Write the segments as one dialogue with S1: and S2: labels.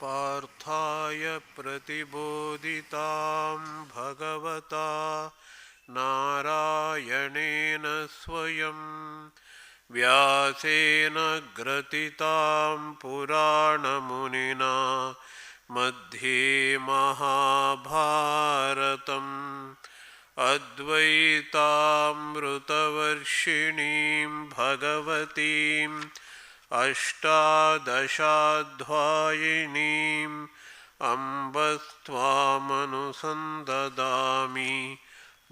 S1: पार्थाय प्रतिबोधितां भगवता नारायणेन स्वयं व्यासेन ग्रथितां पुराणमुनिना मध्ये महाभारतम् अद्वैतामृतवर्षिणीं भगवतीम् अष्टादशाध्यायिनीम् अम्ब त्वामनुसन्ददामि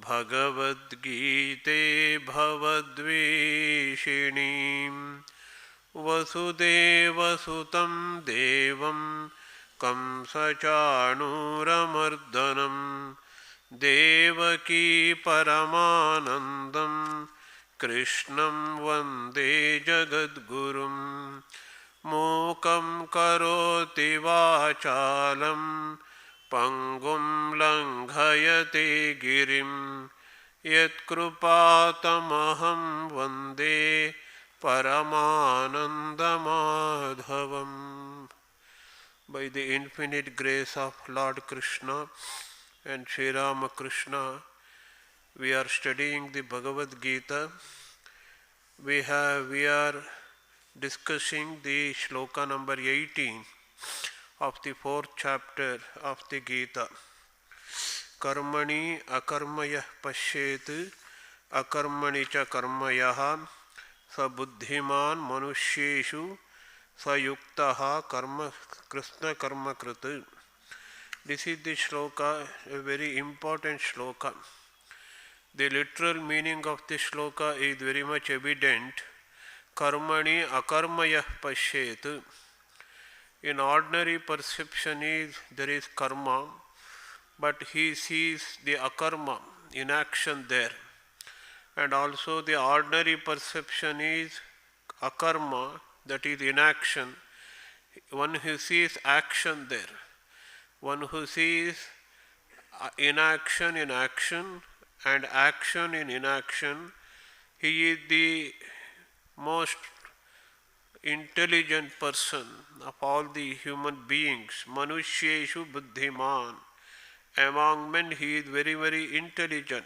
S1: भगवद्गीते भवद्वेषिणीम् वसुदेवसुतं देवं कंसचाणूरमर्दनम् देवकी परमानन्दं कृष्णं वन्दे जगद्गुरुं मूकं करोति वाचालं पङ्गुं लङ्घयते गिरिं यत्कृपातमहं वन्दे परमानन्दमाधवम्. By the infinite grace of Lord Krishna and Sri Ramakrishna, we are studying the Bhagavadgita. We are discussing the shloka number 18 of the fourth chapter of the Gita. Karmani akarmayah pashyet akarmani cha karmayah sabuddhiman manushyeshu sayuktaha karma krishna karma krit. This is the shloka, a very important shloka. The literal meaning of this shloka is very much evident. Karmani akarmayah pashyet. In ordinary perception there is karma, but he sees the akarma, inaction there. And also the ordinary perception is akarma, that is inaction. One who sees action there. One who sees inaction in action and action in inaction, he is the most intelligent person of all the human beings. Manushyeshu buddhiman. Among men he is very, very intelligent.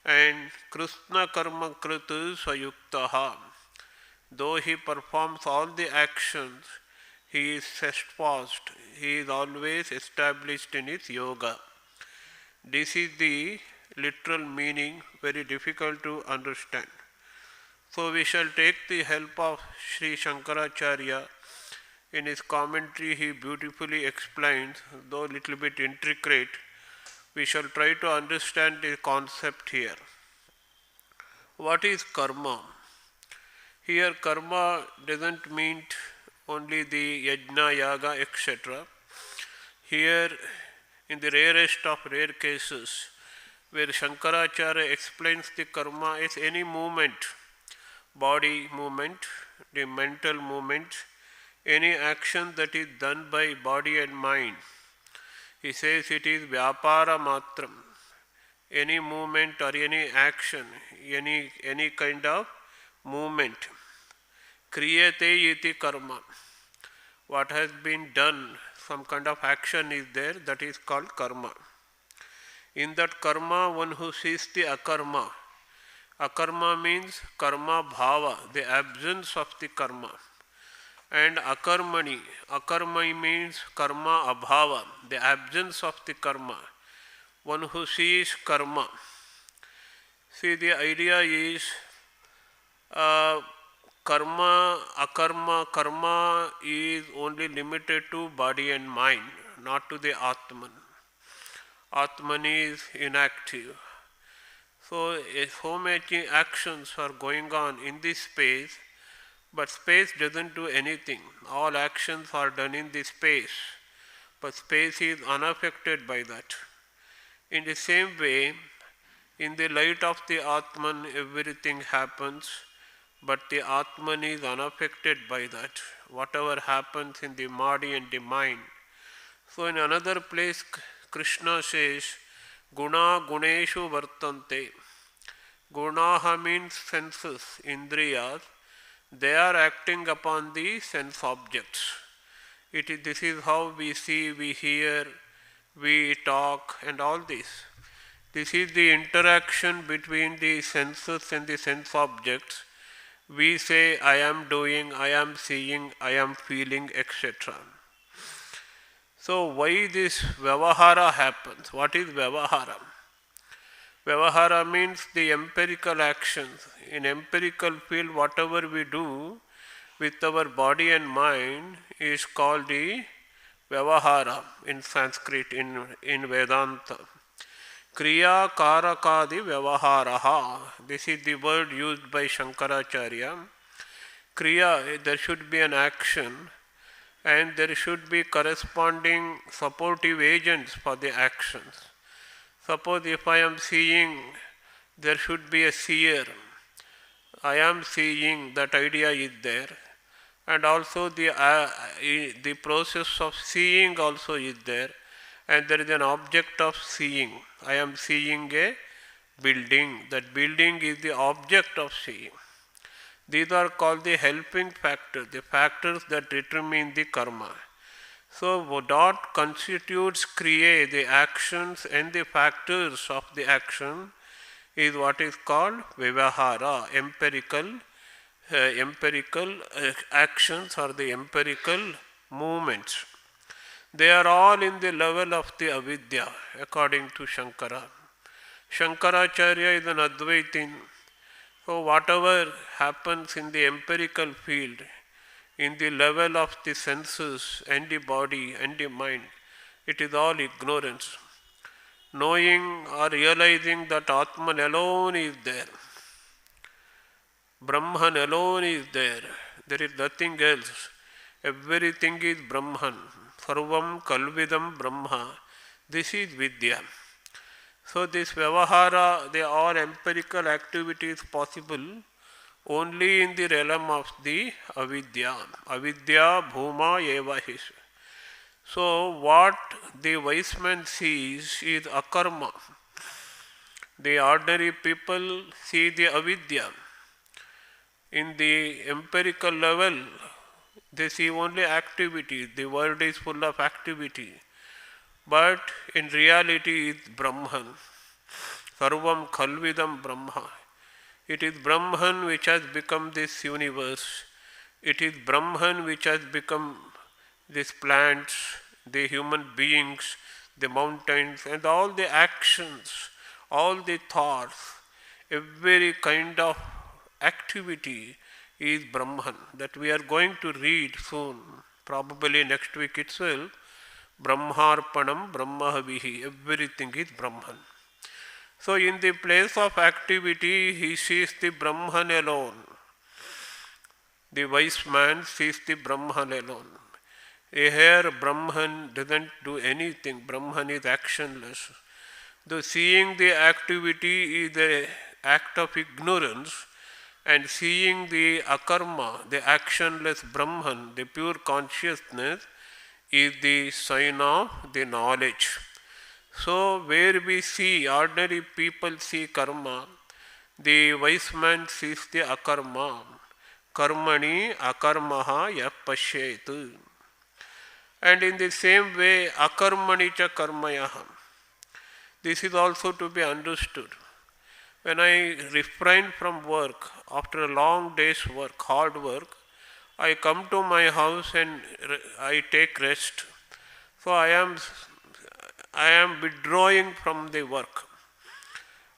S1: And Krishna karma krita sayuktaha. Though he performs all the actions, he is steadfast, he is always established in his yoga. This is the literal meaning, very difficult to understand. So we shall take the help of Sri Shankaracharya. In his commentary he beautifully explains, though a little bit intricate. We shall try to understand the concept here. What is karma? Here karma doesn't mean only the yajna, yaga, etc. Here, in the rarest of rare cases, where Shankaracharya explains the karma as any movement, body movement, the mental movement, any action that is done by body and mind. He says it is vyapara matram, any movement or any action, any kind of movement. Kriyate iti karma. What has been done, some kind of action is there, that is called karma. In that karma, one who sees the akarma. Akarma means karma bhava, the absence of the karma. And akarmani, akarmani means karma abhava, the absence of the karma. One who sees karma. See, the idea is karma, akarma, karma is only limited to body and mind, not to the Atman. Atman is inactive. So many actions are going on in this space, but space doesn't do anything. All actions are done in this space, but space is unaffected by that. In the same way, in the light of the Atman, everything happens, but the Atman is unaffected by that. Whatever happens in the body and the mind. So in another place, Krishna says, Guna guneshu vartante. Gunaha means senses, indriyas. They are acting upon the sense objects. This is how we see, we hear, we talk, and all this. This is the interaction between the senses and the sense objects. We say, I am doing, I am seeing, I am feeling, etc. So, why this Vyavahara happens? What is Vyavahara? Vyavahara means the empirical actions. In empirical field, whatever we do with our body and mind is called the Vyavahara in Sanskrit, in Vedanta. Kriya Karakadi Vyavaharaha. This is the word used by Shankaracharya. Kriya, there should be an action and there should be corresponding supportive agents for the actions. Suppose if I am seeing, there should be a seer. I am seeing, that idea is there. And also the process of seeing also is there. And there is an object of seeing. I am seeing a building. That building is the object of seeing. These are called the helping factors, the factors that determine the karma. So, what constitutes Kriya, the actions and the factors of the action, is what is called Vyavahara, empirical actions or the empirical movements. They are all in the level of the avidya, according to Shankara. Shankaracharya is an Advaitin. So, whatever happens in the empirical field, in the level of the senses and the body and the mind, it is all ignorance. Knowing or realizing that Atman alone is there, Brahman alone is there, there is nothing else. Everything is Brahman. Sarvam Kalvidam Brahma. This is Vidya. So, this Vyavahara, they are empirical activities possible only in the realm of the avidya. Avidya bhuma eva his. So, what the wise man sees is akarma. The ordinary people see the avidya. In the empirical level, they see only activity. The world is full of activity. But in reality, it's Brahman. Sarvam Khalvidam Brahma. It is Brahman which has become this universe. It is Brahman which has become these plants, the human beings, the mountains, and all the actions, all the thoughts, every kind of activity is Brahman. That we are going to read soon, probably next week itself. Brahmarpanam Brahmahavihi. Everything is Brahman. So, in the place of activity, he sees the Brahman alone. The wise man sees the Brahman alone. Here, Brahman doesn't do anything. Brahman is actionless. Though seeing the activity is the act of ignorance, and seeing the akarma, the actionless Brahman, the pure consciousness, is the sign of the knowledge. So, where we see, ordinary people see karma, the wise man sees the akarma. Karmani akarmaha yap pashyet. And in the same way, akarmani cha karmayaha. This is also to be understood. When I refrain from work, after a long day's work, hard work, I come to my house and I take rest. So I am withdrawing from the work.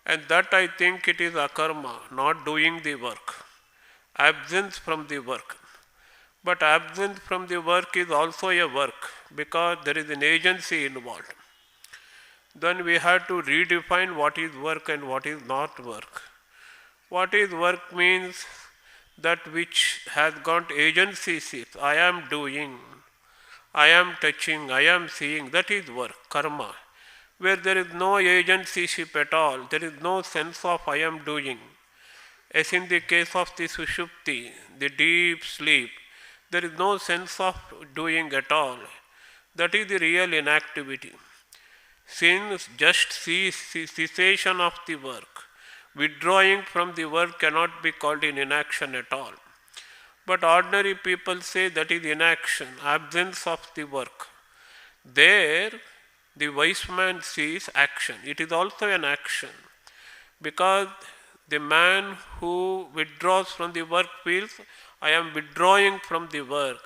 S1: And that I think it is akarma, not doing the work. Absence from the work. But absence from the work is also a work because there is an agency involved. Then we have to redefine what is work and what is not work. What is work means that which has got agency. I am doing, I am touching, I am seeing, that is work, karma. Where there is no agencyship at all, there is no sense of I am doing. As in the case of the sushupti, the deep sleep, there is no sense of doing at all. That is the real inactivity. Since just cessation of the work, withdrawing from the work cannot be called in inaction at all. But ordinary people say that is inaction, absence of the work. There, the wise man sees action. It is also an action because the man who withdraws from the work feels, I am withdrawing from the work,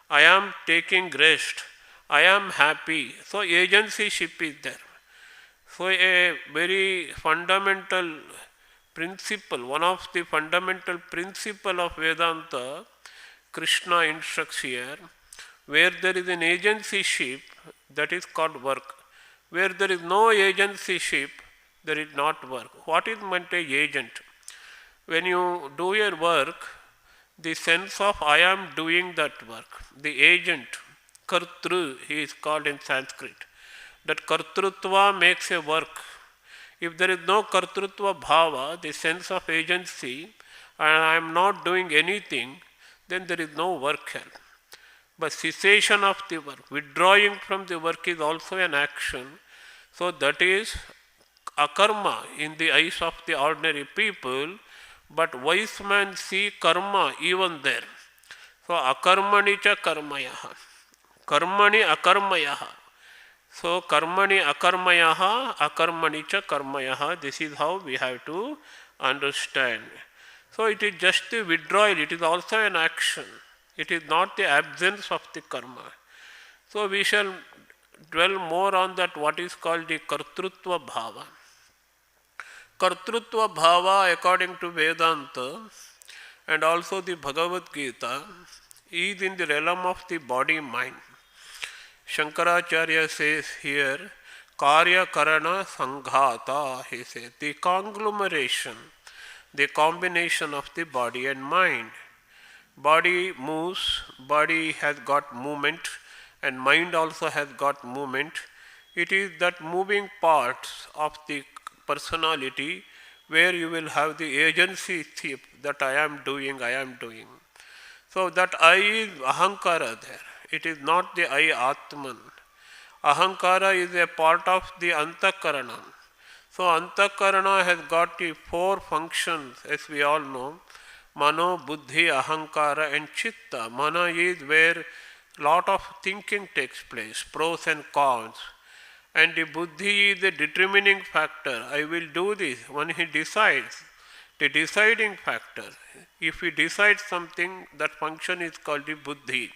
S1: I am taking rest, I am happy. So, agencyship is there. So, a very fundamental principle, one of the fundamental principle of Vedanta, Krishna instructs here, where there is an agencyship, that is called work. Where there is no agencyship, there is not work. What is meant by agent? When you do your work, the sense of I am doing that work, the agent, kartru, he is called in Sanskrit. That kartrutva makes a work. If there is no kartrutva bhava, the sense of agency, and I am not doing anything, then there is no work here. But cessation of the work, withdrawing from the work is also an action. So that is akarma in the eyes of the ordinary people, but wise man see karma even there. So akarmani cha karmayaha, karmani akarmayaha. So karmani akarmayaha, akarmani cha karmayaha. This is how we have to understand. So it is just the withdrawal, it is also an action. It is not the absence of the karma. So we shall dwell more on that, what is called the kartrutva bhava. Kartrutva bhava, according to Vedanta and also the Bhagavadgita, is in the realm of the body-mind. Shankaracharya says here, karya karana sanghata, he says, the conglomeration, the combination of the body and mind. Body moves, body has got movement, and mind also has got movement. It is that moving parts of the personality where you will have the agency that I am doing, I am doing. So that I is ahankara there. It is not the I Atman. Ahankara is a part of the antakarana. So antakarana has got the four functions, as we all know. Mano, buddhi, ahankara and chitta. Mana is where lot of thinking takes place, pros and cons. And the buddhi is the determining factor. I will do this. When he decides, the deciding factor. If he decides something, that function is called the buddhi.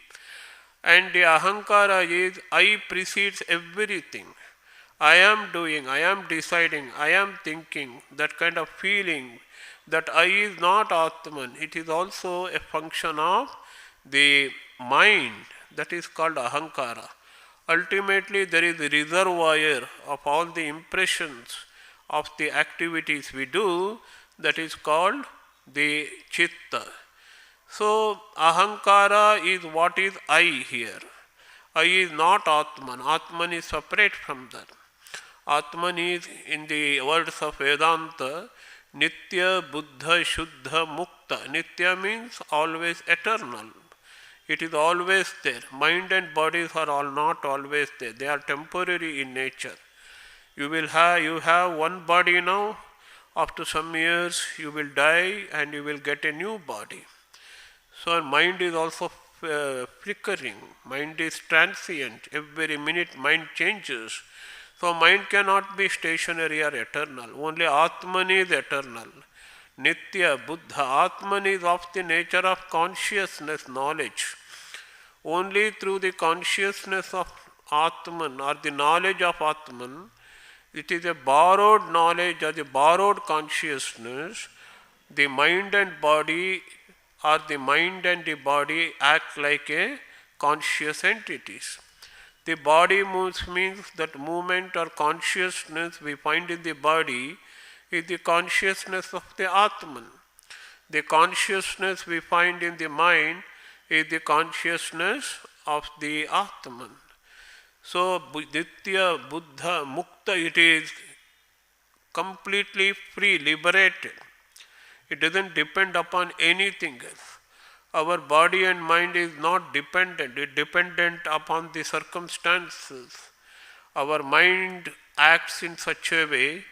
S1: And the ahankara is I precedes everything. I am doing, I am deciding, I am thinking, that kind of feeling that I is not Atman. It is also a function of the mind, that is called ahankara. Ultimately, there is a reservoir of all the impressions of the activities we do, that is called the chitta. So, ahankara is what is I here. I is not Atman. Atman is separate from that. Atman is, in the words of Vedanta, Nitya, Buddha, Shuddha, Mukta. Nitya means always eternal. It is always there. Mind and bodies are all not always there. They are temporary in nature. You have one body now. After some years, you will die and you will get a new body. So mind is also flickering. Mind is transient. Every minute mind changes. So mind cannot be stationary or eternal. Only Atman is eternal. Nitya, Buddha. Atman is of the nature of consciousness, knowledge. Only through the consciousness of Atman or the knowledge of Atman, it is a borrowed knowledge or the borrowed consciousness, the mind and body or the mind and the body act like a conscious entities. The body moves means that movement or consciousness we find in the body is the consciousness of the Atman. The consciousness we find in the mind is the consciousness of the Atman. So, Nitya, Buddha, Mukta, it is completely free, liberated. It doesn't depend upon anything else. Our body and mind is not dependent, it is dependent upon the circumstances. Our mind acts in such a way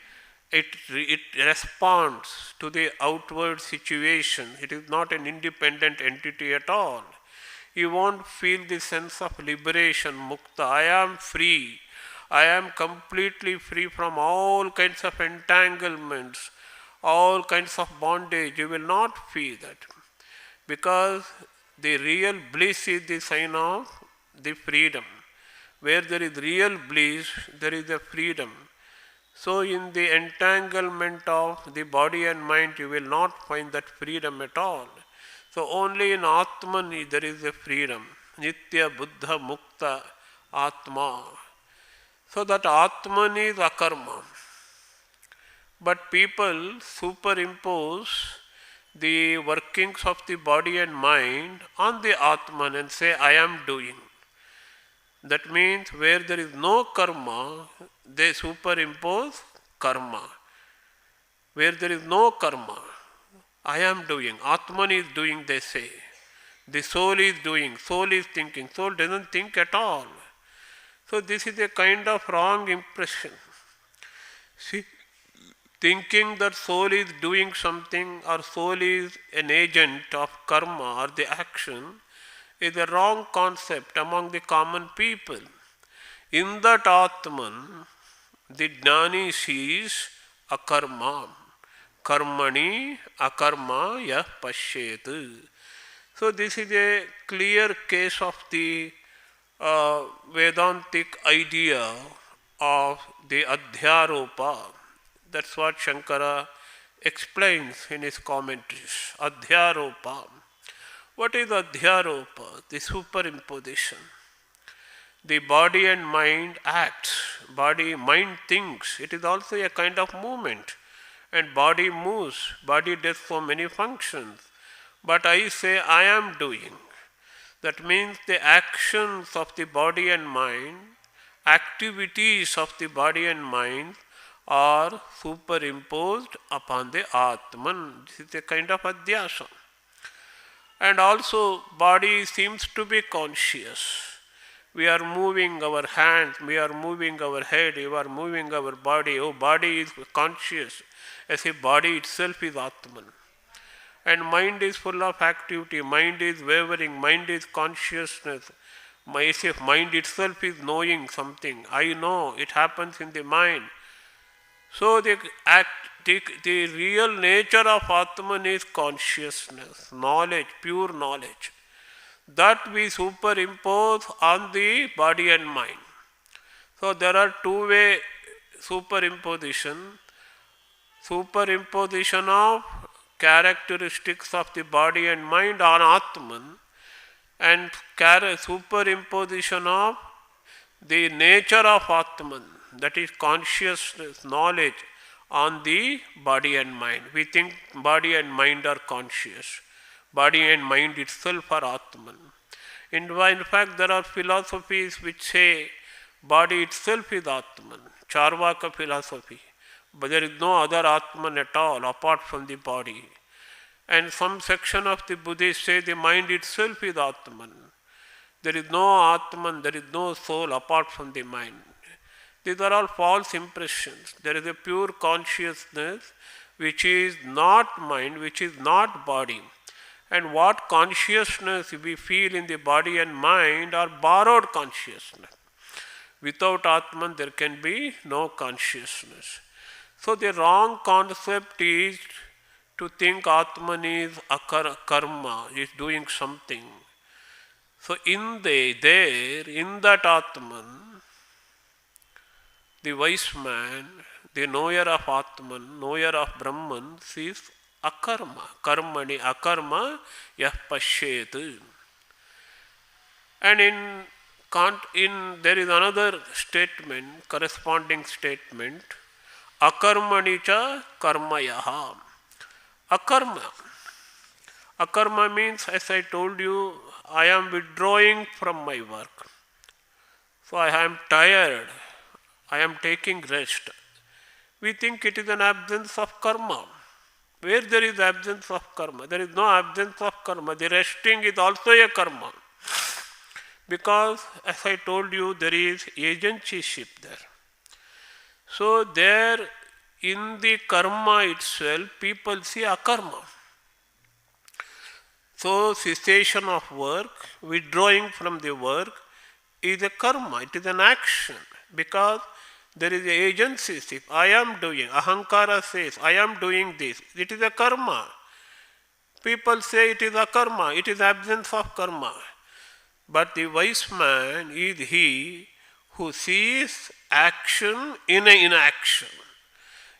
S1: it responds to the outward situation. It is not an independent entity at all. You won't feel the sense of liberation, mukta. I am free. I am completely free from all kinds of entanglements, all kinds of bondage. You will not feel that, because the real bliss is the sign of the freedom. Where there is real bliss, there is a freedom. So, in the entanglement of the body and mind, you will not find that freedom at all. So, only in Atman there is a freedom. Nitya Buddha Mukta Atma. So, that Atman is akarma. But people superimpose the workings of the body and mind on the Atman and say, I am doing. That means where there is no karma, they superimpose karma. Where there is no karma, I am doing. Atman is doing, they say. The soul is doing, soul is thinking. Soul doesn't think at all. So this is a kind of wrong impression. See, thinking that soul is doing something or soul is an agent of karma or the action is a wrong concept among the common people. In that Atman, the Jnani sees akarma. Karmani akarma yah pashyet. So this is a clear case of the Vedantic idea of the Adhyaropa. That's what Shankara explains in his commentaries. Adhyaropa. What is Adhyaropa? The superimposition. The body and mind acts. Mind thinks. It is also a kind of movement. And body moves. Body does so many functions. But I say I am doing. That means the actions of the body and mind, activities of the body and mind are superimposed upon the Atman. This is a kind of adhyasa. And also body seems to be conscious. We are moving our hands, we are moving our head, we are moving our body. Oh, body is conscious, as if body itself is Atman. And mind is full of activity, mind is wavering, mind is consciousness. As if mind itself is knowing something. I know, it happens in the mind. So the real nature of Atman is consciousness, knowledge, pure knowledge. That we superimpose on the body and mind. So there are two-way superimposition. Superimposition of characteristics of the body and mind on Atman, and superimposition of the nature of Atman, that is consciousness, knowledge, on the body and mind. We think body and mind are conscious. Body and mind itself are Atman. In fact, there are philosophies which say body itself is Atman, Charvaka philosophy. But there is no other Atman at all apart from the body. And some section of the Buddhists say the mind itself is Atman. There is no Atman, there is no soul apart from the mind. These are all false impressions. There is a pure consciousness which is not mind, which is not body. And what consciousness we feel in the body and mind are borrowed consciousness. Without Atman there can be no consciousness. So the wrong concept is to think Atman is karma, is doing something. So in that Atman, the wise man, the knower of Atman, knower of Brahman, sees akarma. Karmani akarma yah pashyet. And there is another statement, corresponding statement, akarmani cha karmayaha. Akarma. Akarma means, as I told you, I am withdrawing from my work. So I am tired. I am taking rest. We think it is an absence of karma. Where there is absence of karma? There is no absence of karma. The resting is also a karma. Because, as I told you, there is agencyship there. So there in the karma itself, people see akarma. So, cessation of work, withdrawing from the work is a karma, it is an action because there is a agency. If I am doing, ahankara says, I am doing this, it is a karma. People say it is a karma, it is absence of karma. But the wise man is he who sees action in inaction.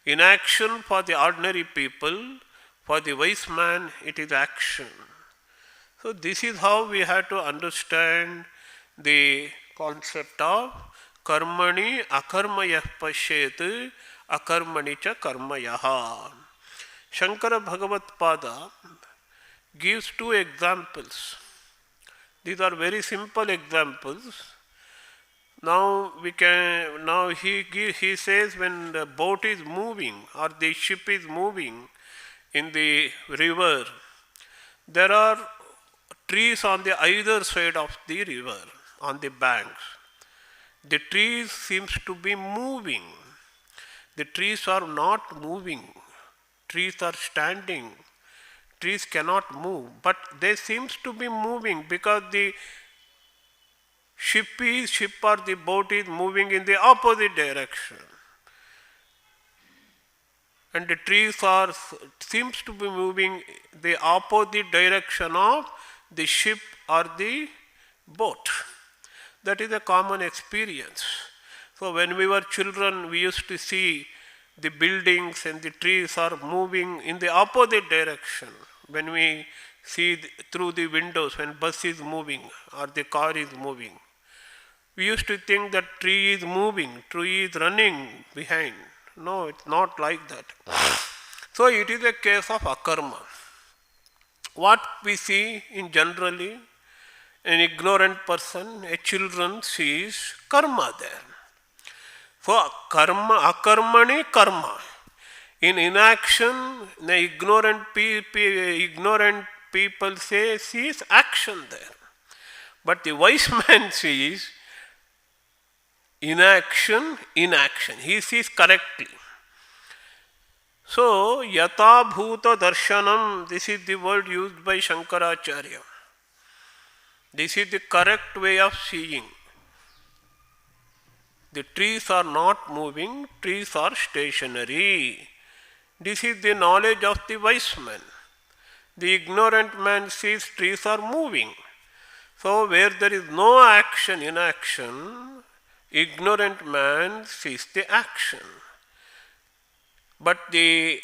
S1: Inaction for the ordinary people, for the wise man it is action. So this is how we have to understand the concept of karmani akarmayah pashyet akarmani cha karmayah. Shankara Bhagavad Pada gives two examples. These are very simple examples. Now he says when the boat is moving or the ship is moving in the river, there are trees on the either side of the river, on the banks. The trees seems to be moving. The trees are not moving. Trees are standing. Trees cannot move, but they seems to be moving because the ship or the boat is moving in the opposite direction. And the trees seems to be moving the opposite direction of the ship or the boat. That is a common experience. So when we were children, we used to see the buildings and the trees are moving in the opposite direction. When we see through the windows, when bus is moving or the car is moving, we used to think that tree is moving, tree is running behind. No, it's not like that. So it is a case of akarma. What we see in generally, an ignorant person, a children sees karma there. So karma, akarmani karma. In inaction, the ignorant people sees action there. But the wise man sees inaction. He sees correctly. So, yata bhuta darshanam, this is the word used by Shankaracharya. This is the correct way of seeing. The trees are not moving, trees are stationary. This is the knowledge of the wise man. The ignorant man sees trees are moving. So, where there is no action, inaction, ignorant man sees the action. But the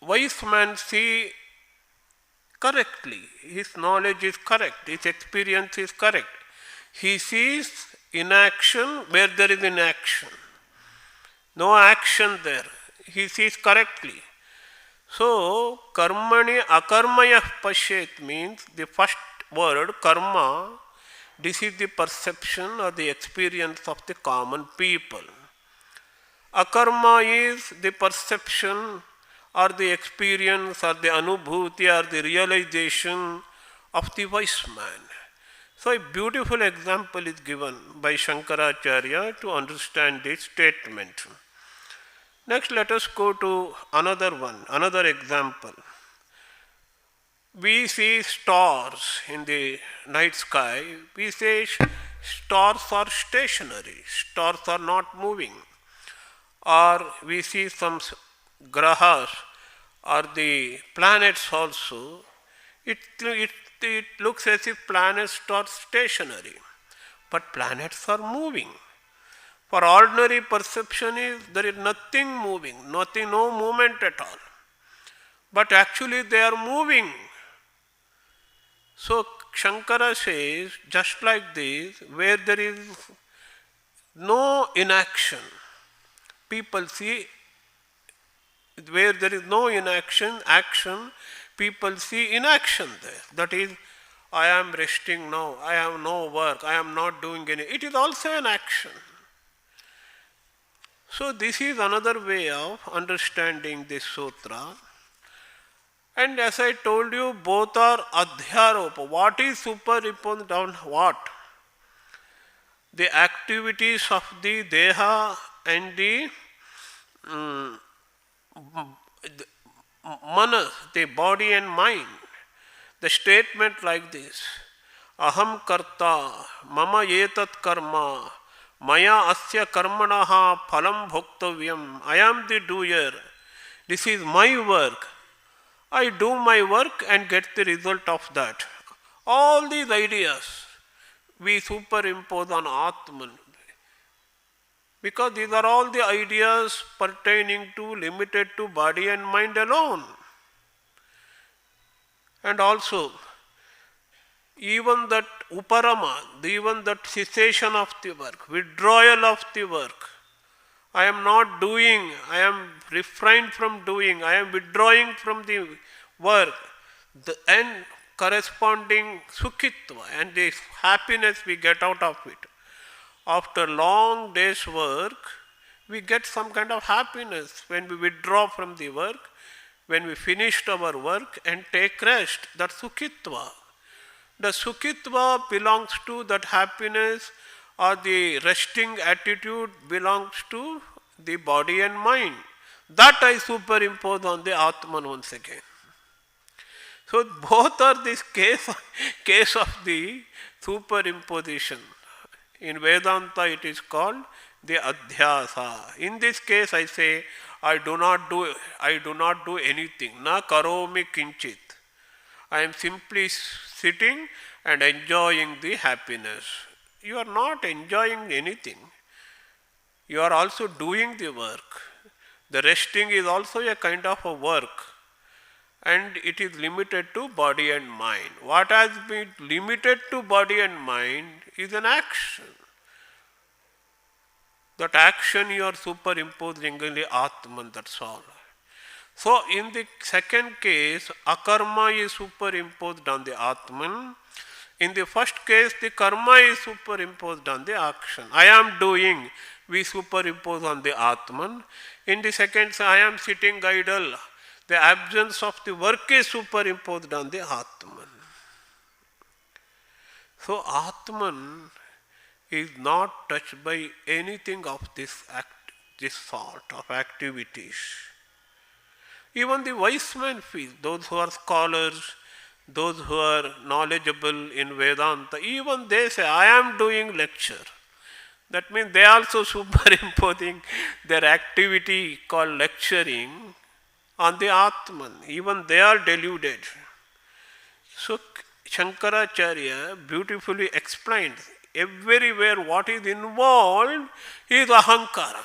S1: wise man sees correctly. His knowledge is correct. His experience is correct. He sees inaction where there is inaction. No action there. He sees correctly. So, karmani akarmayah pashyet means the first word, karma, this is the perception or the experience of the common people. Akarma is the perception or the experience or the anubhuti or the realization of the wise man. So a beautiful example is given by Shankaracharya to understand this statement. Next, let us go to another example. We see stars in the night sky. We say stars are stationary, stars are not moving. Or we see some grahas or the planets also. It looks as if planets are stationary, but planets are moving. For ordinary perception there is nothing moving, no movement at all. But actually they are moving. So Shankara says, just like this, where there is no inaction, people see, where there is no action, people see inaction there. That is, I am resting now, I have no work, I am not doing any. It is also an action. So this is another way of understanding this sutra. And as I told you, both are adhyaropa. What is superimposed on what? The activities of the deha and the Mana, the body and mind. The statement like this: Aham karta, mama etat karma, maya asya karmanaha phalam bhoktavyam. I am the doer. This is my work. I do my work and get the result of that. All these ideas we superimpose on Atman, because these are all the ideas pertaining to, limited to body and mind alone. And also, even that uparama, even that cessation of the work, withdrawal of the work, I am not doing, I am refrained from doing, I am withdrawing from the work, and corresponding sukhitva and the happiness we get out of it. After long day's work, we get some kind of happiness when we withdraw from the work, when we finished our work and take rest. That's sukhitva. The sukhitva belongs to that happiness, or the resting attitude belongs to the body and mind. That I superimpose on the Atman once again. So both are this case of the superimposition. In Vedanta it is called the adhyasa. In this case I say, I do not do anything. Na karomi kinchit. I am simply sitting and enjoying the happiness. You are not enjoying anything. You are also doing the work. The resting is also a kind of a work, and it is limited to body and mind. What has been limited to body and mind is an action. That action you are superimposing in the Atman, that's all. So in the second case, akarma is superimposed on the Atman. In the first case, the karma is superimposed on the action. I am doing, we superimpose on the Atman. In the second, I am sitting idle. The absence of the work is superimposed on the Atman. So Atman is not touched by anything of this sort of activities. Even the wise men feel, those who are scholars, those who are knowledgeable in Vedanta, even they say, I am doing lecture. That means they also superimposing their activity called lecturing on the Atman. Even they are deluded. So Shankaracharya beautifully explained, everywhere what is involved is ahankara.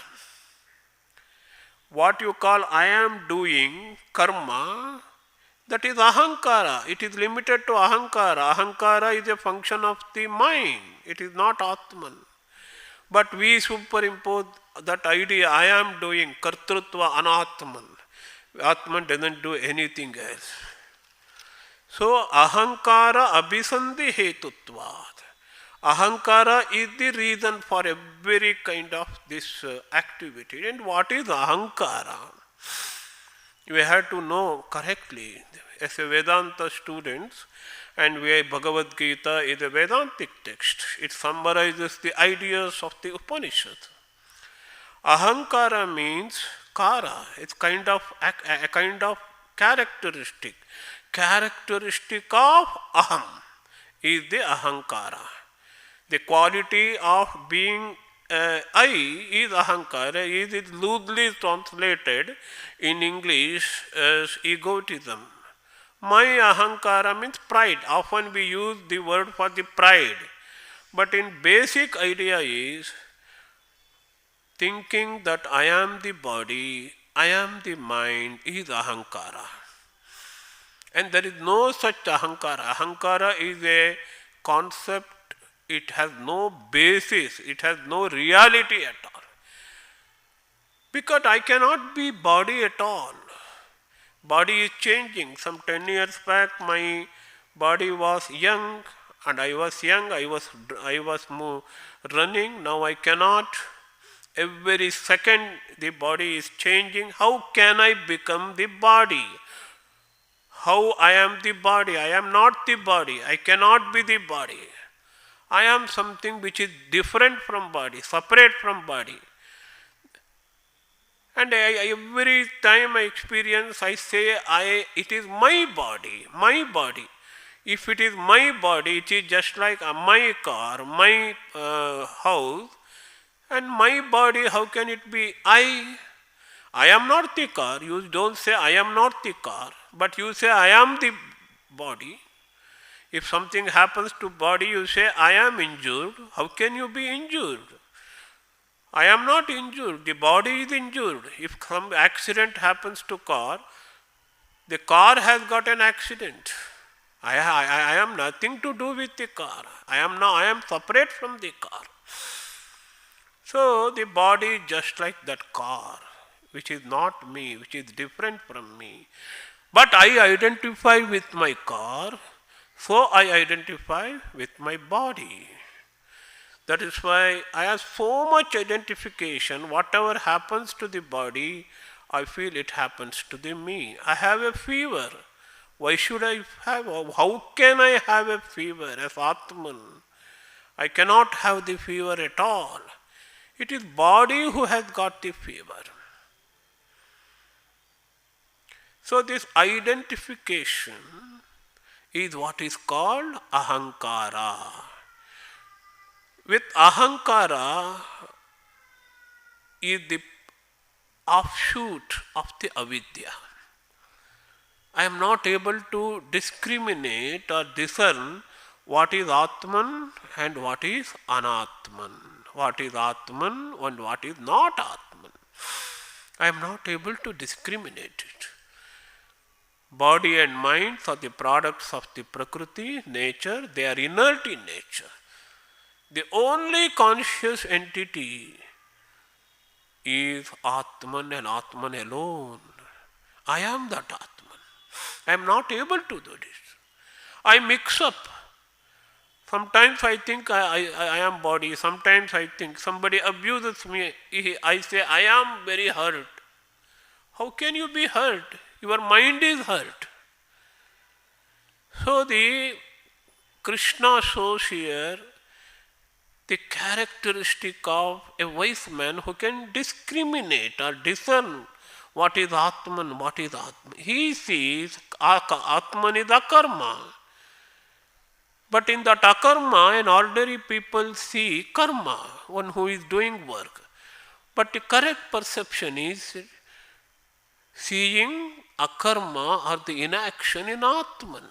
S1: What you call I am doing, karma, that is ahankara. It is limited to ahankara. Ahankara is a function of the mind. It is not Atman. But we superimpose that idea, I am doing, kartrutva anatman. Atman doesn't do anything else. So ahankara abhisandhi hetutvat. Ahankara is the reason for every kind of this activity. And what is ahankara? We have to know correctly. As a Vedanta students, and we Bhagavadgita is a Vedantic text. It summarizes the ideas of the Upanishad. Ahankara means kara. It's a kind of characteristic. Characteristic of aham is the ahankara. The quality of being I is ahankara. It is loosely translated in English as egotism. My ahankara means pride. Often we use the word for the pride. But in basic idea is thinking that I am the body, I am the mind is ahankara. And there is no such ahankara. Ahankara is a concept, it has no basis, it has no reality at all. Because I cannot be body at all. Body is changing. Some 10 years back my body was young, and I was young, I was running, now I cannot. Every second the body is changing. How can I become the body? How I am the body? I am not the body. I cannot be the body. I am something which is different from body, separate from body. And every time I experience, I say, it is my body, my body. If it is my body, it is just like my car, my house, and my body, how can it be I? I am not the car. You don't say I am not the car, but you say I am the body. If something happens to body, you say I am injured. How can you be injured? I am not injured. The body is injured. If some accident happens to car, the car has got an accident. I am nothing to do with the car. I am separate from the car. So the body is just like that car, which is not me, which is different from me. But I identify with my car, so I identify with my body. That is why I have so much identification. Whatever happens to the body, I feel it happens to the me. I have a fever. Why should I have? How can I have a fever as Atman? I cannot have the fever at all. It is body who has got the fever. So this identification is what is called ahankara. With ahankara is the offshoot of the avidya. I am not able to discriminate or discern what is Atman and what is Anatman. What is Atman and what is not Atman. I am not able to discriminate it. Body and mind are the products of the Prakriti, nature, they are inert in nature. The only conscious entity is Atman and Atman alone. I am that Atman. I am not able to do this. I mix up. Sometimes I think I am body. Sometimes I think somebody abuses me. I say I am very hurt. How can you be hurt? Your mind is hurt. So the Krishna shows here the characteristic of a wise man who can discriminate or discern what is Atman, what is Atman. He sees Atman is akarma. But in that akarma, an ordinary people see karma, one who is doing work. But the correct perception is seeing akarma or the inaction in Atman.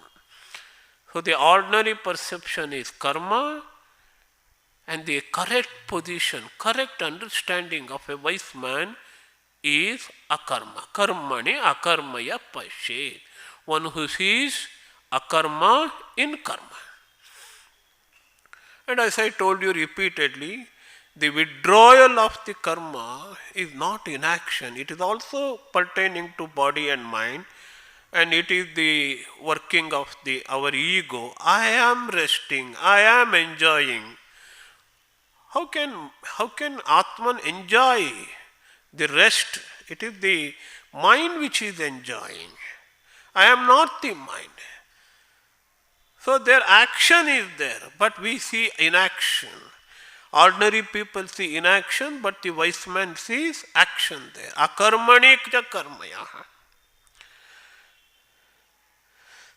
S1: So the ordinary perception is karma, and the correct position, correct understanding of a wise man is akarma. Karmani akarmaya pashet. One who sees akarma in karma. And as I told you repeatedly, the withdrawal of the karma is not inaction. It is also pertaining to body and mind, and it is the working of our ego. I am resting, I am enjoying. How can Atman enjoy the rest? It is the mind which is enjoying. I am not the mind. So their action is there, but we see inaction. Ordinary people see inaction, but the wise man sees action there. Akarmani cha karmaya.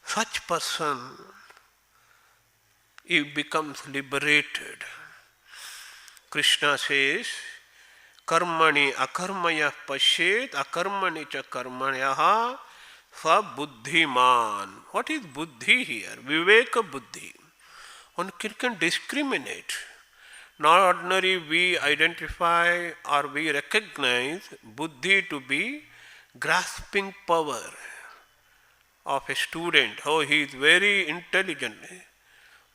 S1: Such person, he becomes liberated. Krishna says, Karmani akarmaya pashet akarmani cha karmaya sa buddhiman. What is buddhi here? Viveka buddhi. One can discriminate. Not ordinary we identify or we recognize buddhi to be grasping power of a student. Oh, he is very intelligent.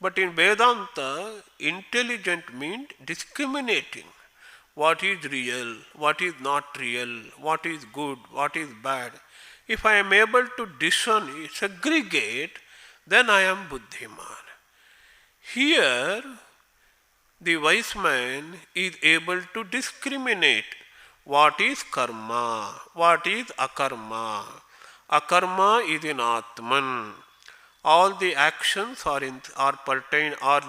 S1: But in Vedanta, intelligent means discriminating what is real, what is not real, what is good, what is bad. If I am able to discern, segregate, then I am buddhiman. Here, the wise man is able to discriminate what is karma, what is akarma. Akarma is in Atman. All the actions are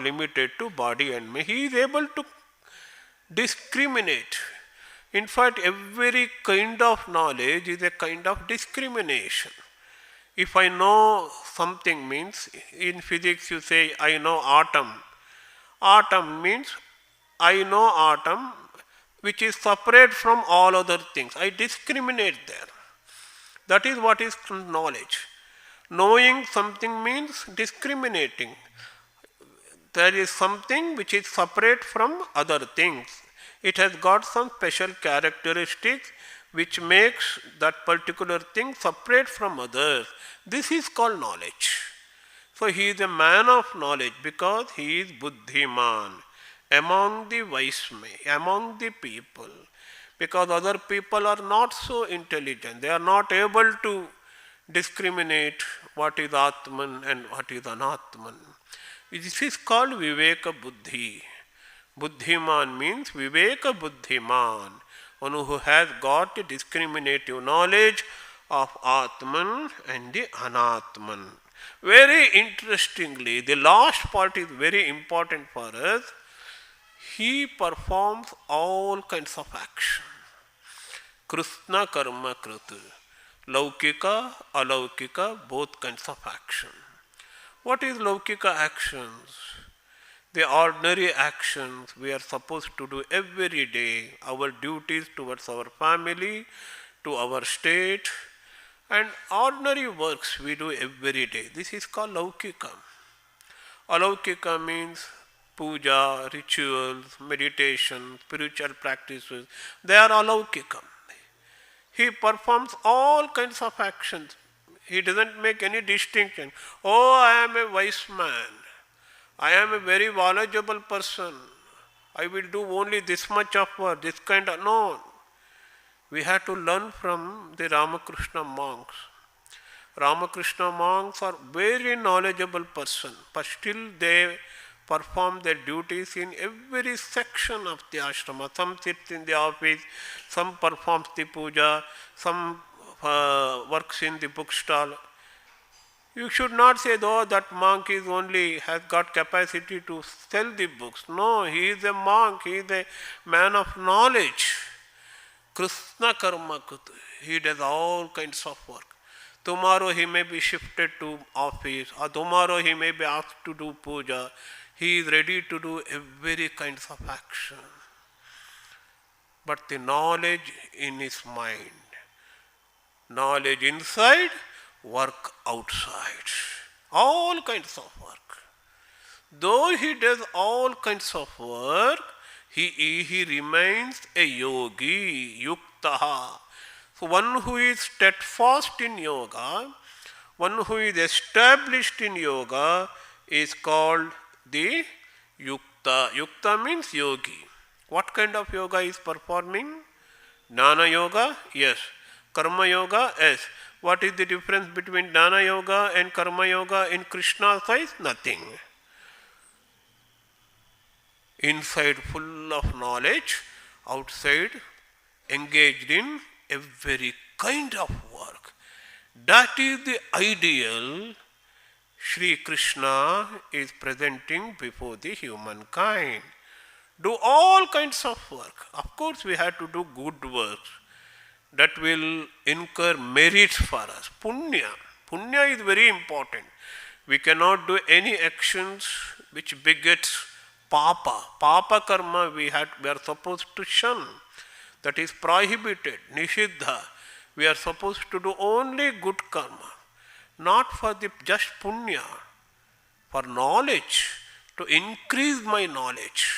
S1: limited to body and mind. He is able to discriminate. In fact, every kind of knowledge is a kind of discrimination. If I know something means, in physics you say, I know atom. Atom means, I know atom which is separate from all other things. I discriminate there. That is what is knowledge. Knowing something means discriminating. There is something which is separate from other things. It has got some special characteristics which makes that particular thing separate from others. This is called knowledge. So he is a man of knowledge because he is buddhiman among the wise men, among the people. Because other people are not so intelligent. They are not able to discriminate what is Atman and what is Anatman. This is called Viveka Buddhi. Buddhiman means Viveka Buddhiman, one who has got a discriminative knowledge of Atman and the Anatman. Very interestingly, the last part is very important for us. He performs all kinds of action. Krishna karma krita. Laukika, alaukika, both kinds of action. What is laukika actions? The ordinary actions we are supposed to do every day, our duties towards our family, to our state, and ordinary works we do every day. This is called laukika. Alaukika means puja, rituals, meditation, spiritual practices. They are alaukika. He performs all kinds of actions. He doesn't make any distinction. Oh, I am a wise man. I am a very knowledgeable person. I will do only this much of work, this kind of. No. We have to learn from the Ramakrishna monks. Ramakrishna monks are very knowledgeable person, but still they perform their duties in every section of the ashrama. Some sits in the office, some performs the puja, some works in the bookstall. You should not say, though, that monk is only has got capacity to sell the books. No, he is a monk, he is a man of knowledge. Krishna karma kutu. He does all kinds of work. Tomorrow he may be shifted to office, or tomorrow he may be asked to do puja. He is ready to do every kinds of action. But the knowledge in his mind, knowledge inside, work outside. All kinds of work. Though he does all kinds of work, he remains a yogi, yuktaha. So one who is steadfast in yoga, one who is established in yoga is called the yukta. Yukta means yogi. What kind of yoga is performing? Jnana yoga? Yes. Karma yoga? Yes. What is the difference between Jnana yoga and Karma yoga in Krishna's eyes? Nothing. Inside full of knowledge, outside engaged in every kind of work. That is the ideal Sri Krishna is presenting before the humankind. Do all kinds of work. Of course, we have to do good works that will incur merits for us. Punya. Punya is very important. We cannot do any actions which begets papa. Papa karma we are supposed to shun. That is prohibited, nishiddha. We are supposed to do only good karma. Not for the just punya, for knowledge, to increase my knowledge.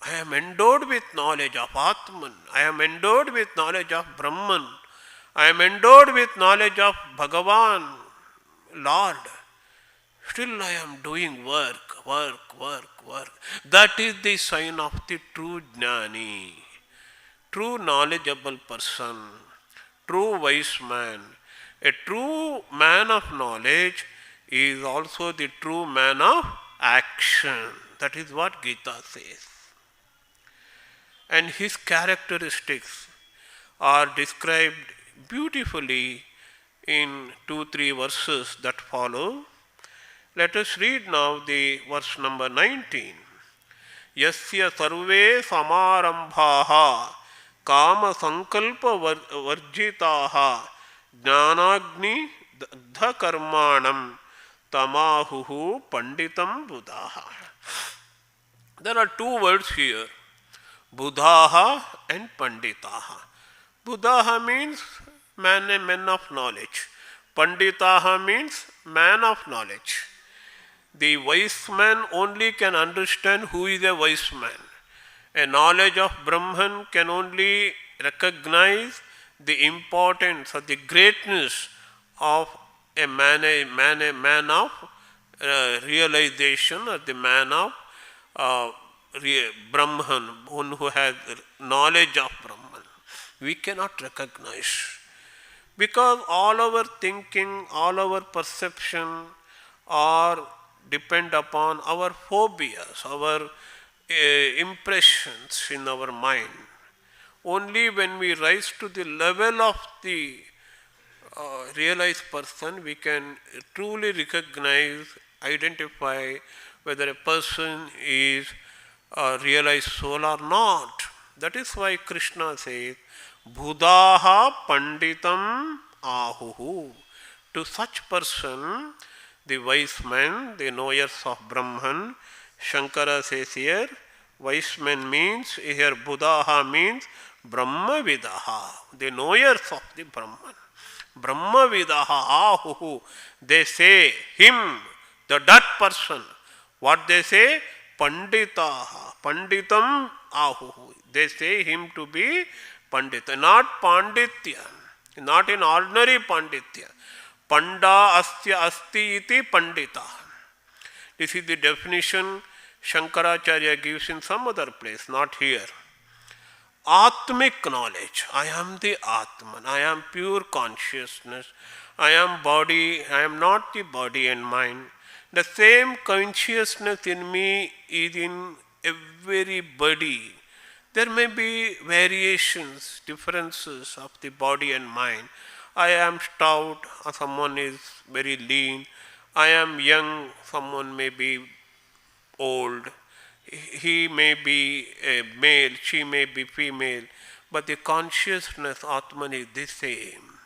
S1: I am endowed with knowledge of Atman. I am endowed with knowledge of Brahman. I am endowed with knowledge of Bhagavan, Lord. Still I am doing work. That is the sign of the true jnani, true knowledgeable person, true wise man. A true man of knowledge is also the true man of action. That is what Gita says. And his characteristics are described beautifully in 2-3 verses that follow. Let us read now the verse number 19. Yasya sarve samarambhaha kama sankalpa varjitaha jnanagni dha karmanam tamahuhu panditam buddhaha. There are two words here, buddhaha and panditaha. Buddhaha means man of knowledge. Panditaha means man of knowledge. The wise man only can understand who is a wise man. A knowledge of Brahman can only recognize the importance or the greatness of a man of realization, or the man of Brahman, one who has knowledge of Brahman. We cannot recognize, because all our thinking, all our perception are depend upon our phobias, our impressions in our mind. Only when we rise to the level of the realized person, we can truly recognize, identify whether a person is a realized soul or not. That is why Krishna says, Buddhaha Panditam Ahuhu. To such person, the wise men, the knowers of Brahman, Shankara says here, wise men means, here Buddhaha means Brahmavidaha, the knowers of the Brahman. Brahmavidaha ahuhu. They say him, that person. What they say? Panditaha. Panditam ahuhu. They say him to be Pandita, not Panditya, not in ordinary Panditya. Panda astya asti iti Pandita. This is the definition Shankaracharya gives in some other place, not here. Atmic knowledge. I am the Atman. I am pure consciousness. I am body. I am not the body and mind. The same consciousness in me is in everybody. There may be variations, differences of the body and mind. I am stout, or someone is very lean. I am young, someone may be old. He may be a male, she may be female, but the consciousness, Atman, is the same.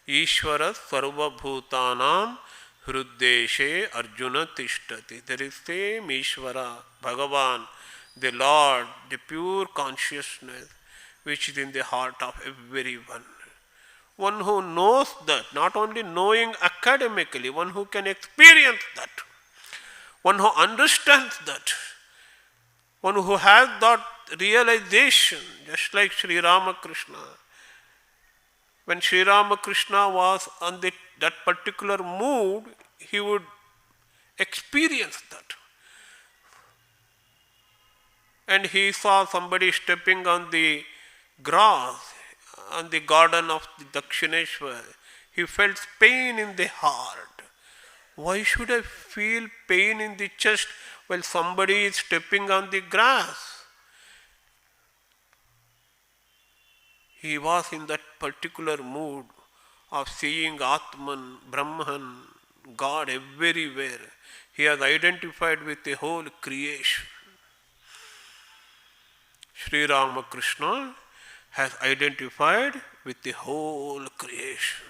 S1: Ishvara sarva bhutanam hruddeshe arjuna tishtati. There is same Ishvara, Bhagavan, the Lord, the pure consciousness which is in the heart of everyone. One who knows that, not only knowing academically, one who can experience that, one who understands that, one who has that realization, just like Sri Ramakrishna. When Sri Ramakrishna was on that particular mood, he would experience that. And he saw somebody stepping on the grass, on the garden of the Dakshineshwar. He felt pain in the heart. Why should I feel pain in the chest while somebody is stepping on the grass? He was in that particular mood of seeing Atman, Brahman, God everywhere. He has identified with the whole creation. Sri Ramakrishna has identified with the whole creation.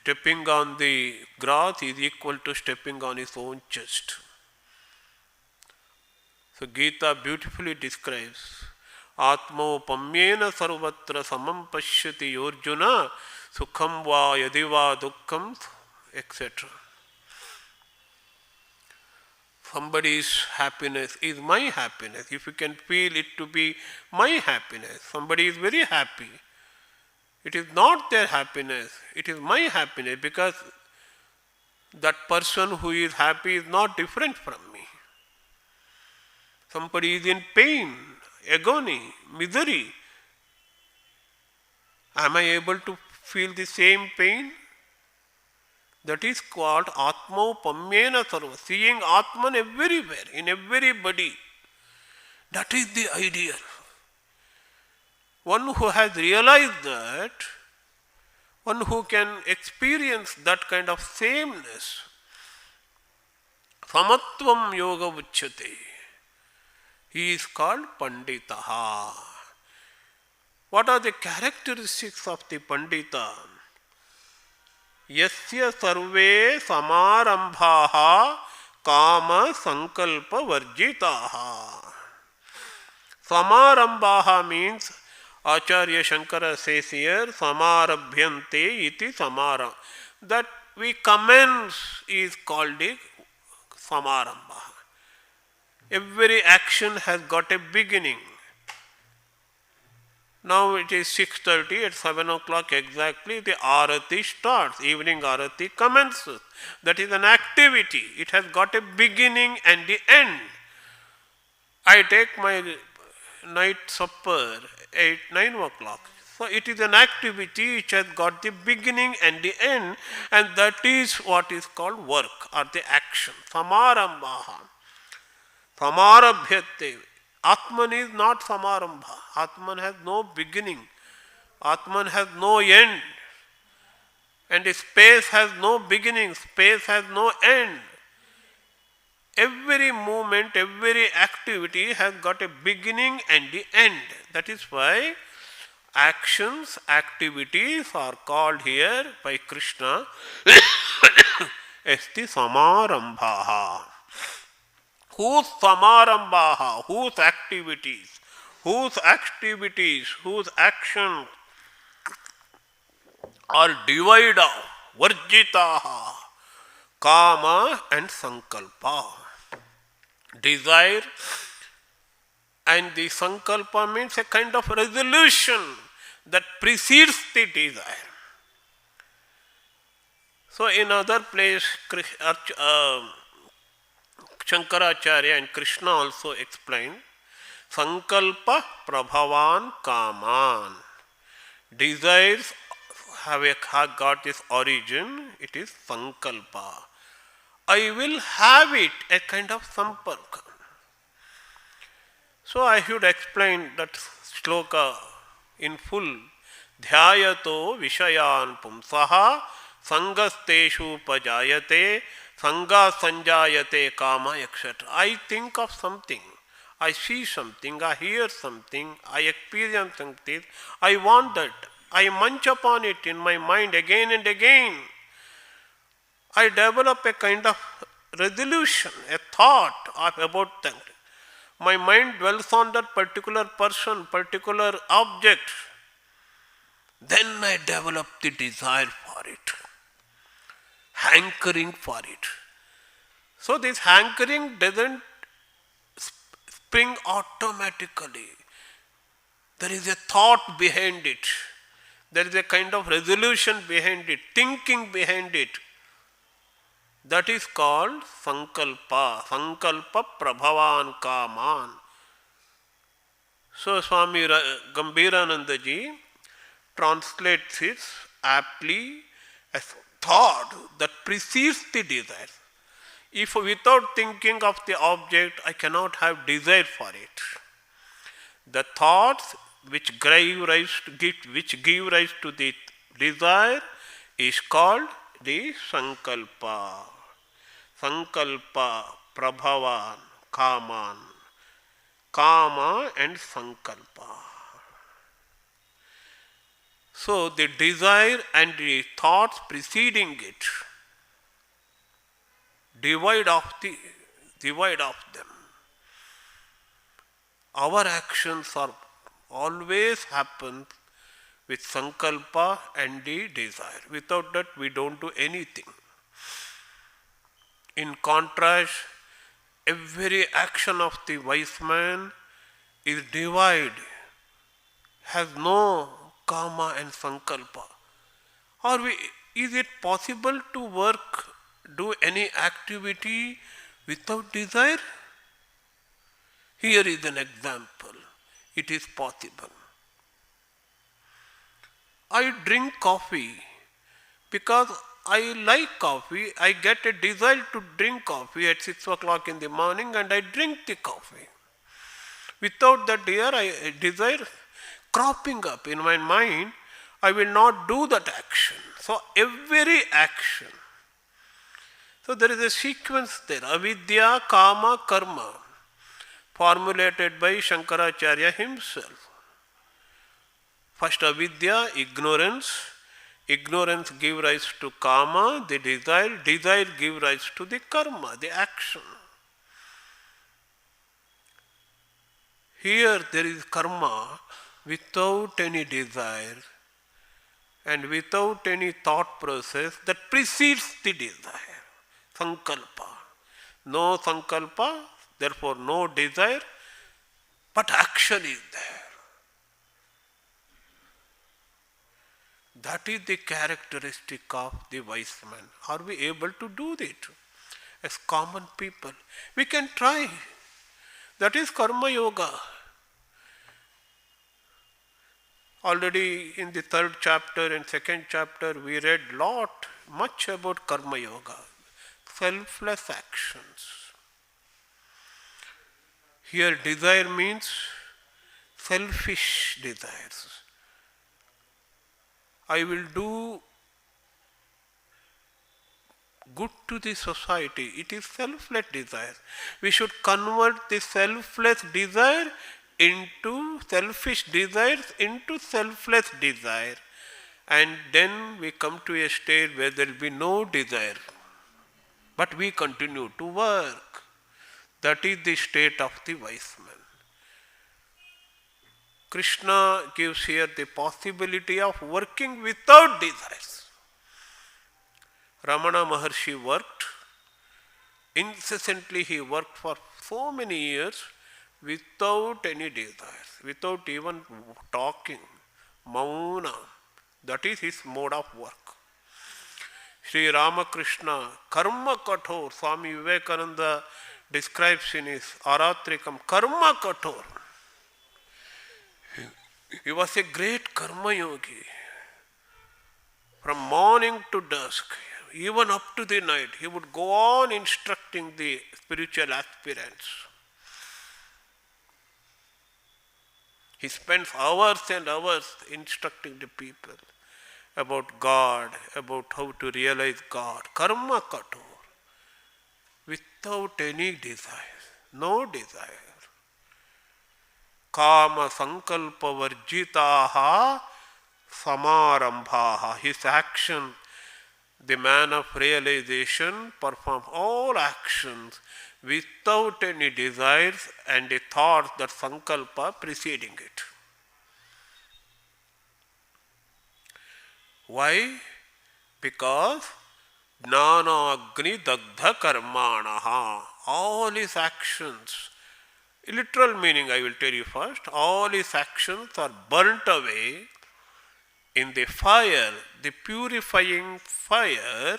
S1: Stepping on the grass is equal to stepping on his own chest. So Gita beautifully describes Atmo pamyena sarvatra samam pashyati yorjuna sukham va yadiva dukkham, etc. Somebody's happiness is my happiness. If you can feel it to be my happiness, somebody is very happy. It is not their happiness, it is my happiness, because that person who is happy is not different from me. Somebody is in pain, agony, misery. Am I able to feel the same pain? That is called Atmo Pamyena Sarva, seeing Atman everywhere, in everybody. That is the ideal. One who has realized that, one who can experience that kind of sameness, Samatvam yoga uchyate. He is called Panditaha. What are the characteristics of the Pandita? Yasya sarve samarambhaha kama sankalpa varjitaha. Samarambhaha means, Acharya Shankara says here, samarabhyante iti samara. That we commence is called a samarambha. Every action has got a beginning. Now it is 6:30, at 7 o'clock exactly the arati starts, evening arati commences. That is an activity. It has got a beginning and the end. I take my night supper at 9 o'clock. So it is an activity which has got the beginning and the end, and that is what is called work or the action. Samarambha. Samarabhyate. Atman is not samarambha. Atman has no beginning. Atman has no end. And space has no beginning. Space has no end. Every movement, every activity has got a beginning and the end. That is why actions, activities are called here by Krishna as the samarambhaha. Whose samarambhaha, whose activities, whose actions are devoid of, varjitaha, kama and sankalpa. Desire and the sankalpa means a kind of resolution that precedes the desire. So in other place, Shankaracharya and Krishna also explained, sankalpa prabhavan kaman. Desires have got this origin, it is sankalpa. I will have it, a kind of samparka. So I should explain that shloka in full. Dhyayato vishayan pumsaha sangasteshu pajayate sanga sanjayate kama etc. I think of something, I see something, I hear something, I experience something, I want that, I munch upon it in my mind again and again. I develop a kind of resolution, a thought about that. My mind dwells on that particular person, particular object. Then I develop the desire for it, hankering for it. So this hankering doesn't spring automatically. There is a thought behind it. There is a kind of resolution behind it, thinking behind it. That is called sankalpa, sankalpa prabhavan kaman. So Swami Vireshanandaji translates it aptly as thought that precedes the desire. If without thinking of the object, I cannot have desire for it. The thoughts which give rise to the desire is called the sankalpa. Sankalpa, prabhavan, kaman. Kama and sankalpa. So the desire and the thoughts preceding it, devoid of them. Our actions are always happen with sankalpa and the desire. Without that, we don't do anything. In contrast, every action of the wise man is devoid, has no kama and sankalpa. Is it possible to do any activity without desire? Here is an example. It is possible. I drink coffee because I like coffee. I get a desire to drink coffee at 6 o'clock in the morning and I drink the coffee. Without that desire cropping up in my mind, I will not do that action. So every action. So there is a sequence there. Avidya, Kama, Karma, formulated by Shankaracharya himself. First avidya, ignorance. Ignorance gives rise to Kama, the desire. Desire gives rise to the Karma, the action. Here there is karma without any desire and without any thought process that precedes the desire. Sankalpa. No sankalpa, therefore no desire, but action is there. That is the characteristic of the wise man. Are we able to do it as common people? We can try. That is Karma Yoga. Already in the third chapter and second chapter we read much about Karma Yoga. Selfless actions. Here desire means selfish desires. I will do good to the society. It is selfless desire. We should convert the selfless desire into selfish desires into selfless desire. And then we come to a state where there will be no desire. But we continue to work. That is the state of the wise man. Krishna gives here the possibility of working without desires. Ramana Maharshi worked. Incessantly he worked for so many years without any desires, without even talking. Mauna. That is his mode of work. Sri Ramakrishna, Karma Kathor, Swami Vivekananda describes in his Aratrikam, Karma Kathor. He was a great Karma Yogi. From morning to dusk, even up to the night, he would go on instructing the spiritual aspirants. He spends hours and hours instructing the people about God, about how to realize God. Karma Kathor. Without any desire. No desire. Kama sankalpa varjitaha samarambhaha. His action, the man of realization, performs all actions without any desires and a thought that sankalpa preceding it. Why? Because jnana agni dagdha karmanaha. All his actions, literal meaning I will tell you first, all his actions are burnt away in the fire, the purifying fire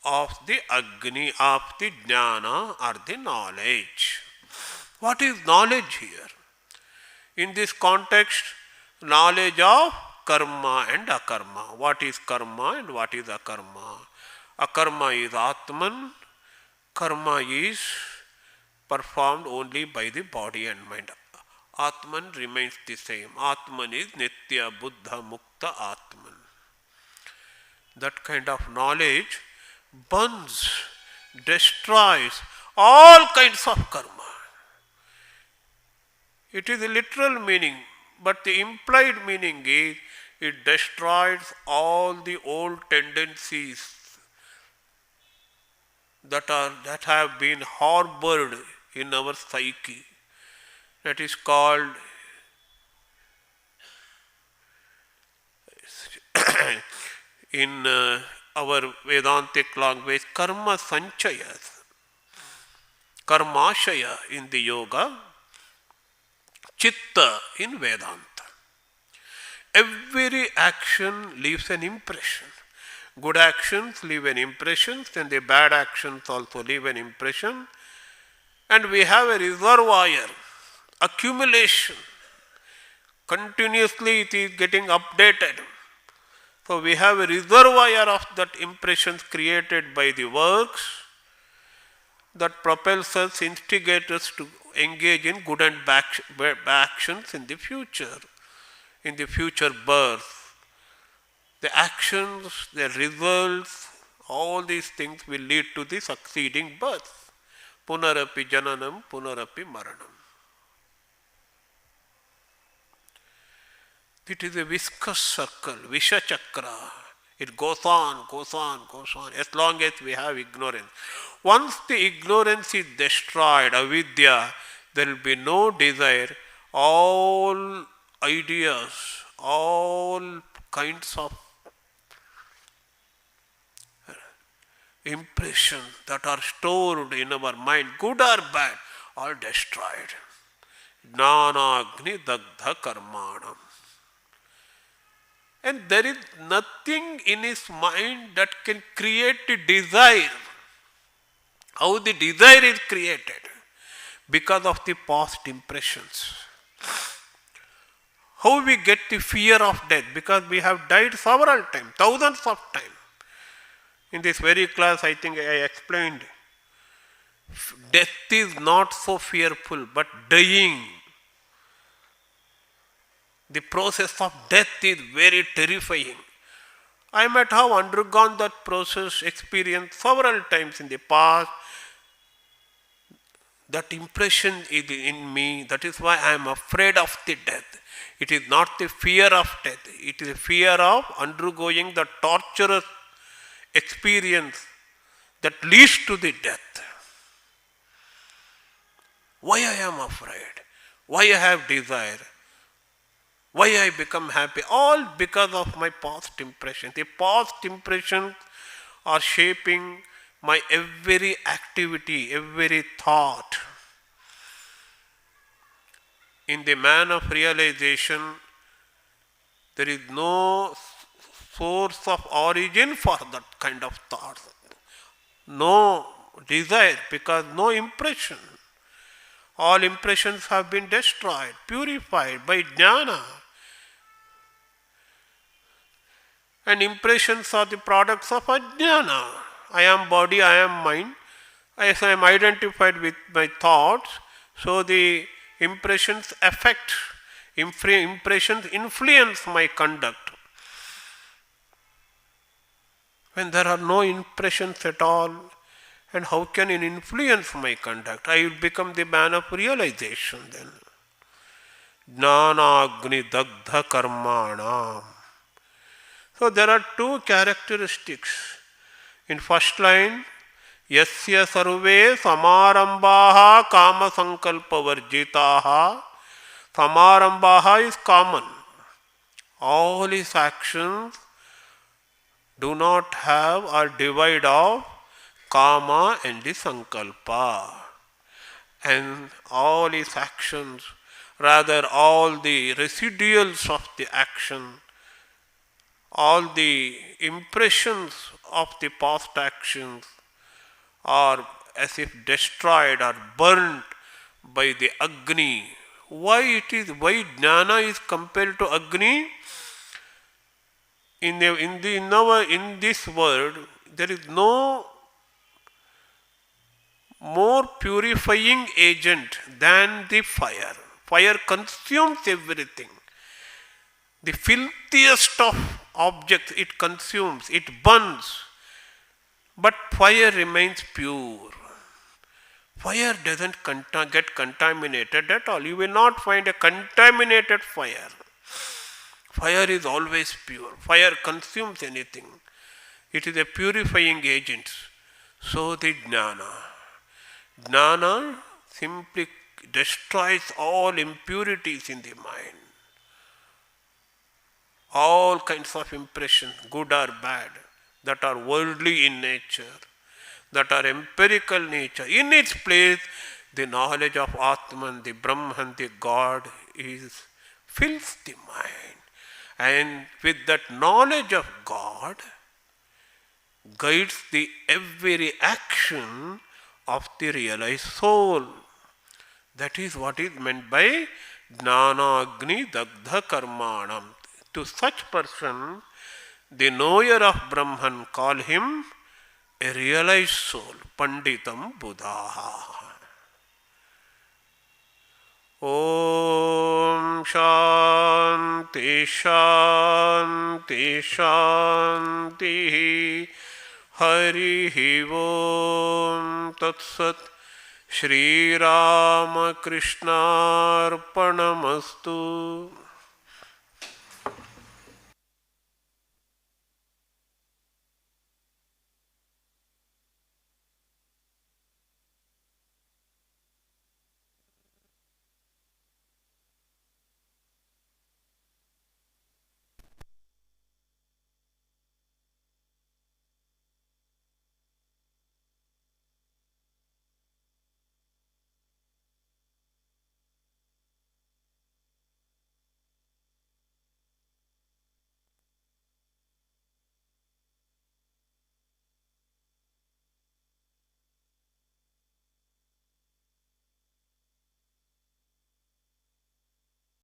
S1: of the Agni, of the Jnana or the knowledge. What is knowledge here? In this context, knowledge of karma and akarma. What is karma and what is akarma? Akarma is Atman, karma is performed only by the body and mind. Atman remains the same. Atman is Nitya Buddha Mukta Atman. That kind of knowledge burns, destroys all kinds of karma. It is a literal meaning, but the implied meaning is it destroys all the old tendencies that have been harbored in our psyche. That is called in our Vedantic language karma sanchayas, karmashaya in the yoga, chitta in Vedanta. Every action leaves an impression. Good actions leave an impression, and the bad actions also leave an impression. And we have a reservoir, accumulation. Continuously it is getting updated. So we have a reservoir of that impressions created by the works that propels us, instigates us to engage in good and bad actions in the future birth. The actions, the results, All these things will lead to the succeeding birth. Punarapi jananam, punarapi maranam. It is a viscous circle, Visha Chakra. It goes on, goes on, goes on, as long as we have ignorance. Once the ignorance is destroyed, avidya, there will be no desire. All ideas, all kinds of impressions that are stored in our mind, good or bad, all destroyed. Jnanagni dagdha karmanam. And there is nothing in his mind that can create the desire. How the desire is created? Because of the past impressions. How we get the fear of death? Because we have died several times, thousands of times. In this very class, I think I explained, death is not so fearful, but dying. The process of death is very terrifying. I might have undergone that process, experience several times in the past. That impression is in me. That is why I am afraid of the death. It is not the fear of death. It is a fear of undergoing the torturous experience that leads to the death. Why I am afraid? Why I have desire? Why I become happy? All because of my past impressions. The past impressions are shaping my every activity, every thought. In the man of realization, there is no source of origin for that kind of thought. No desire, because no impression. All impressions have been destroyed, purified by jnana. And impressions are the products of ajnana. I am body, I am mind. As I am identified with my thoughts, so the impressions affect, impressions influence my conduct. When there are no impressions at all, and how can it influence my conduct? I will become the man of realization then. Jnanagni dagdha karmanam. So there are two characteristics. In first line, yasya sarve samarambaha kama sankalpa varjitaha. Samarambaha is common. All his actions do not have or divide of kama and the sankalpa. And all his actions, rather all the residuals of the action, all the impressions of the past actions are as if destroyed or burned by the Agni. Why jnana is compared to Agni? In this world, there is no more purifying agent than the fire. Fire consumes everything. The filthiest of objects it consumes, it burns. But fire remains pure. Fire doesn't get contaminated at all. You will not find a contaminated fire. Fire is always pure. Fire consumes anything. It is a purifying agent. So the jnana. Jnana simply destroys all impurities in the mind. All kinds of impressions, good or bad, that are worldly in nature, that are empirical nature. In its place, the knowledge of Atman, the Brahman, the God fills the mind. And with that knowledge of God, guides the every action of the realized soul. That is what is meant by Jnanagni Dagdha Karmanam. To such person, the knower of Brahman call him a realized soul, Panditam Buddhaha. Om Shanti Shanti Shanti. हरिः ओम तत्सत् श्रीरामकृष्णार्पणमस्तु।